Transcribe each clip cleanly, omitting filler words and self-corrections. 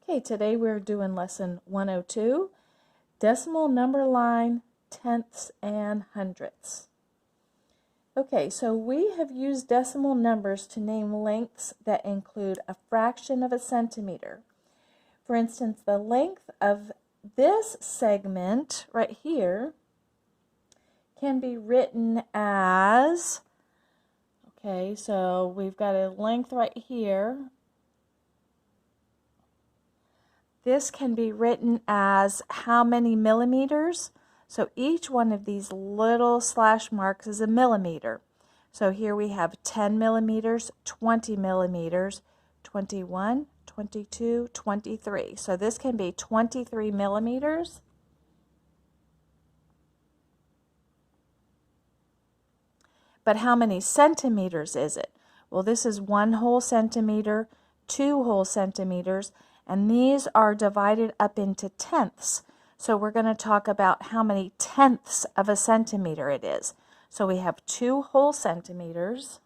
Okay, today we're doing lesson 102, decimal number line, tenths, and hundredths. Okay, so we have used decimal numbers to name lengths that include a fraction of a centimeter. For instance, the length of this segment right here can be written as, okay, so we've got a length right here. This can be written as how many millimeters. So each one of these little slash marks is a millimeter. So here we have 10 millimeters, 20 millimeters, 21, 22, 23. So this can be 23 millimeters. But how many centimeters is it? Well, this is 1 whole centimeter, 2 whole centimeters, and these are divided up into tenths. So we're going to talk about how many tenths of a centimeter it is. So we have 2 whole centimeters.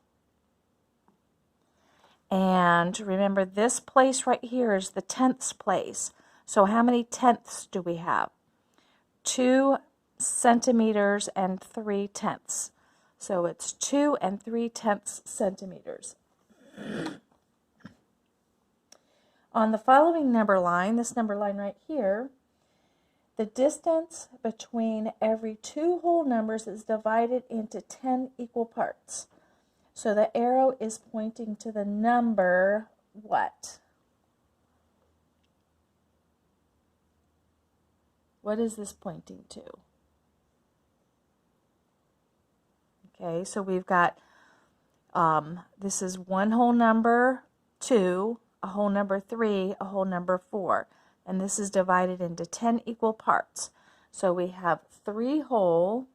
And remember, this place right here is the tenths place. So how many tenths do we have? 2 centimeters and 3 tenths. So it's 2 3/10 centimeters. On the following number line, this number line right here, the distance between every 2 whole numbers is divided into 10 equal parts. So the arrow is pointing to the number what? What is this pointing to? Okay, so we've got, this is 1 whole number, 2, a whole number 3, a whole number 4. And this is divided into 10 equal parts. So we have 3 whole,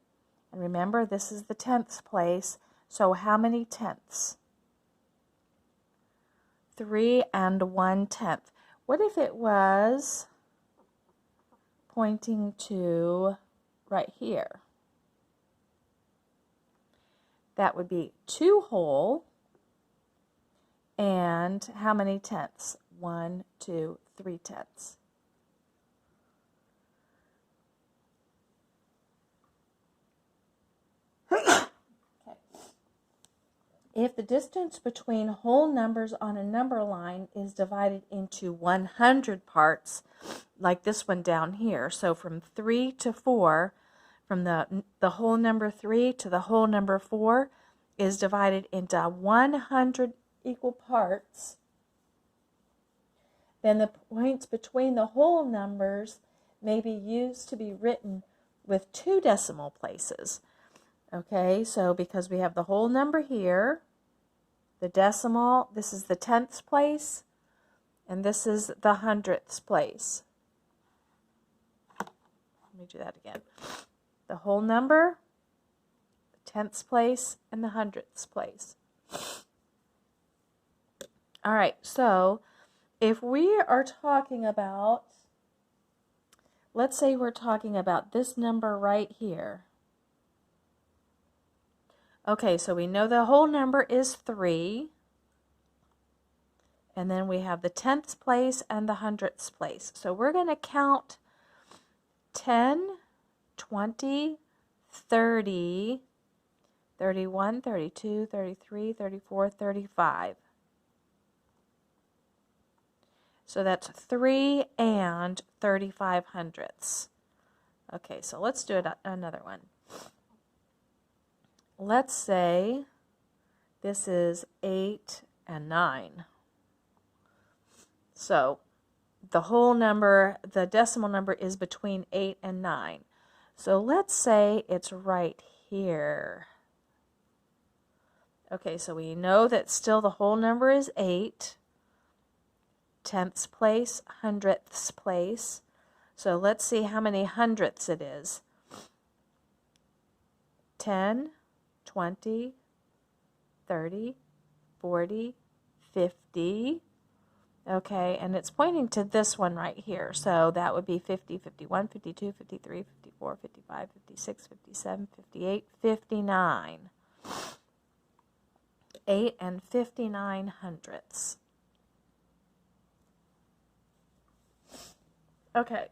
and remember this is the tenths place. So how many tenths? 3 1/10. What if it was pointing to right here? That would be 2 whole, and how many tenths? 1, 2, 3/10. Okay. If the distance between whole numbers on a number line is divided into 100 parts, like this one down here, so from 3 to 4, from the whole number 3 to the whole number 4 is divided into 100 equal parts, then the points between the whole numbers may be used to be written with 2 decimal places. Okay, so because we have the whole number here, the decimal, this is the tenths place, and this is the hundredths place. Let me do that again. The whole number, the tenths place, and the hundredths place. All right, so if we are talking about, let's say we're talking about this number right here. Okay, so we know the whole number is 3, and then we have the tenths place and the hundredths place. So we're going to count 10, 20, 30, 31, 32, 33, 34, 35. So that's 3 35 hundredths. Okay, so let's do another one. Let's say this is 8 and 9. So the whole number, the decimal number is between 8 and 9. So let's say it's right here. Okay, so we know that still the whole number is 8. Tenths place, hundredths place. So let's see how many hundredths it is. 10, 20, 30, 40, 50. Okay, and it's pointing to this one right here. So that would be 50, 51, 52, 53, 54, 55, 56, 57, 58, 59. 8 59 hundredths. Okay,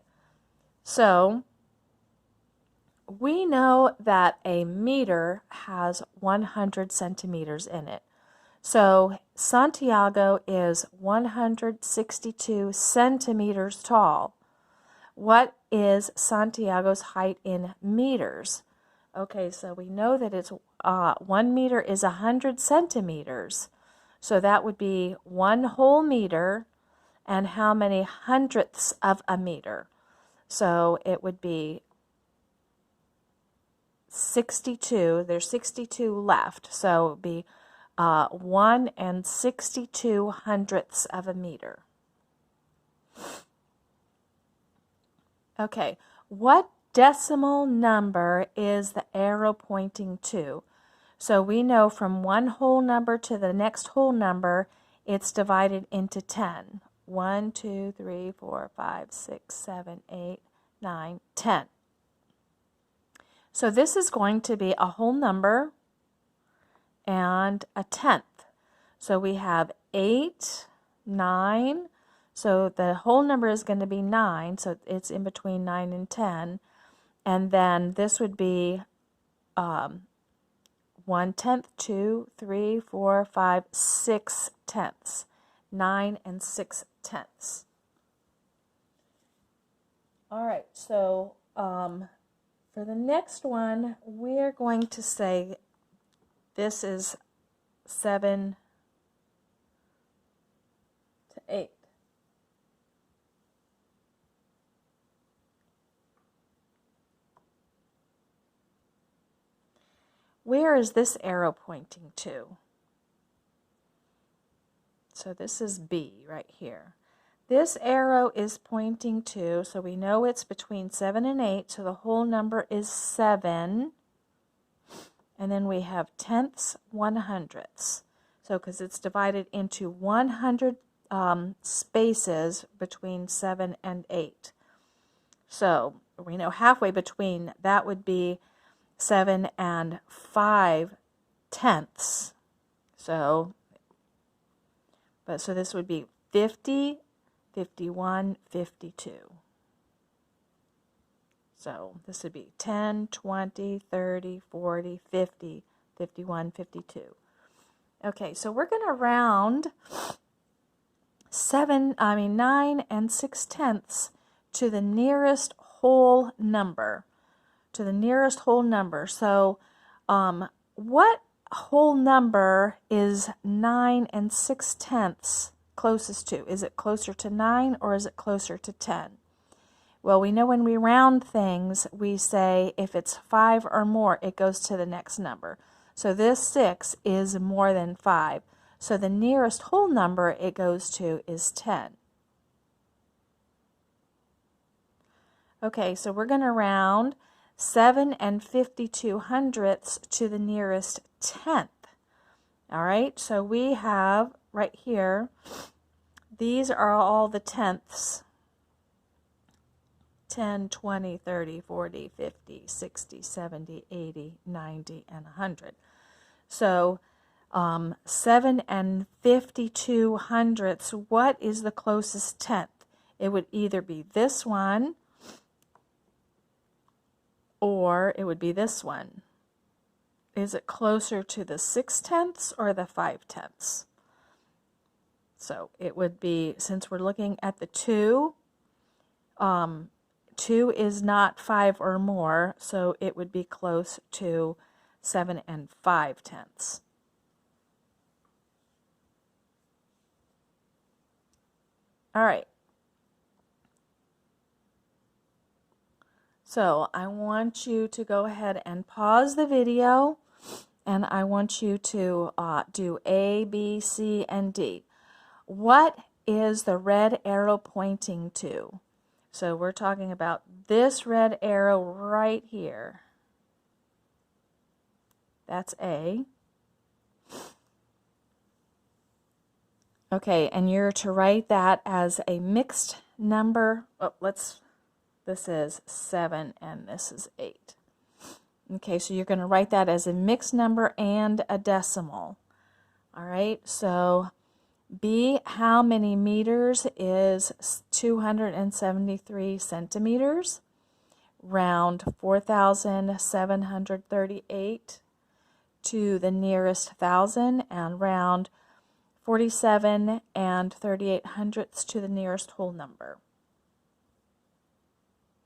so we know that a meter has 100 centimeters in it. So Santiago is 162 centimeters tall. What is Santiago's height in meters? Okay, so we know that it's 1 meter is 100 centimeters. So that would be 1 whole meter, and how many hundredths of a meter? So it would be 62. There's 62 left. So it would be 1 and 62 hundredths of a meter. Okay, what decimal number is the arrow pointing to? So we know from one whole number to the next whole number, it's divided into 10. 1, 2, 3, 4, 5, 6, 7, 8, 9, 10. So this is going to be a whole number and a tenth. So we have 8, 9. So the whole number is going to be 9. So it's in between 9 and 10. And then this would be 1/10, 2, 3, 4, 5, 6 tenths. 9 and 6 tenths. All right, so for the next one, we're going to say this is 7 to 8. Where is this arrow pointing to? So this is B right here. This arrow is pointing to, so we know it's between 7 and 8, so the whole number is 7. And then we have tenths, 100ths. So because it's divided into 100 spaces between 7 and 8. So we know halfway between, that would be 7 and 5 tenths. So this would be 50, 51, 52. So this would be 10, 20, 30, 40, 50, 51, 52. Okay, so we're going to round 9 and 6 tenths to the nearest whole number. To the nearest whole number. So what whole number is 9 and 6 tenths closest to? Is it closer to 9 or is it closer to 10? Well, we know when we round things, we say if it's 5 or more, it goes to the next number. So this 6 is more than 5. So the nearest whole number it goes to is 10. Okay, so we're going to round 7 and 52 hundredths to the nearest tenth. All right, so we have right here, these are all the tenths. 10, 20, 30, 40, 50, 60, 70, 80, 90, and 100. So 7 and 52 hundredths, what is the closest tenth? It would either be this one or it would be this one. Is it closer to the 6 tenths or the 5 tenths? So it would be, since we're looking at the 2, 2 is not 5 or more, so it would be close to 7 and 5 tenths. All right. So I want you to go ahead and pause the video, and I want you to do A, B, C, and D. What is the red arrow pointing to? So we're talking about this red arrow right here. That's A. Okay, and you're to write that as a mixed number. Oh, this is 7 and this is 8. Okay, so you're going to write that as a mixed number and a decimal. All right, so B, how many meters is 273 centimeters? Round 4,738 to the nearest thousand and round 47 and 38 hundredths to the nearest whole number.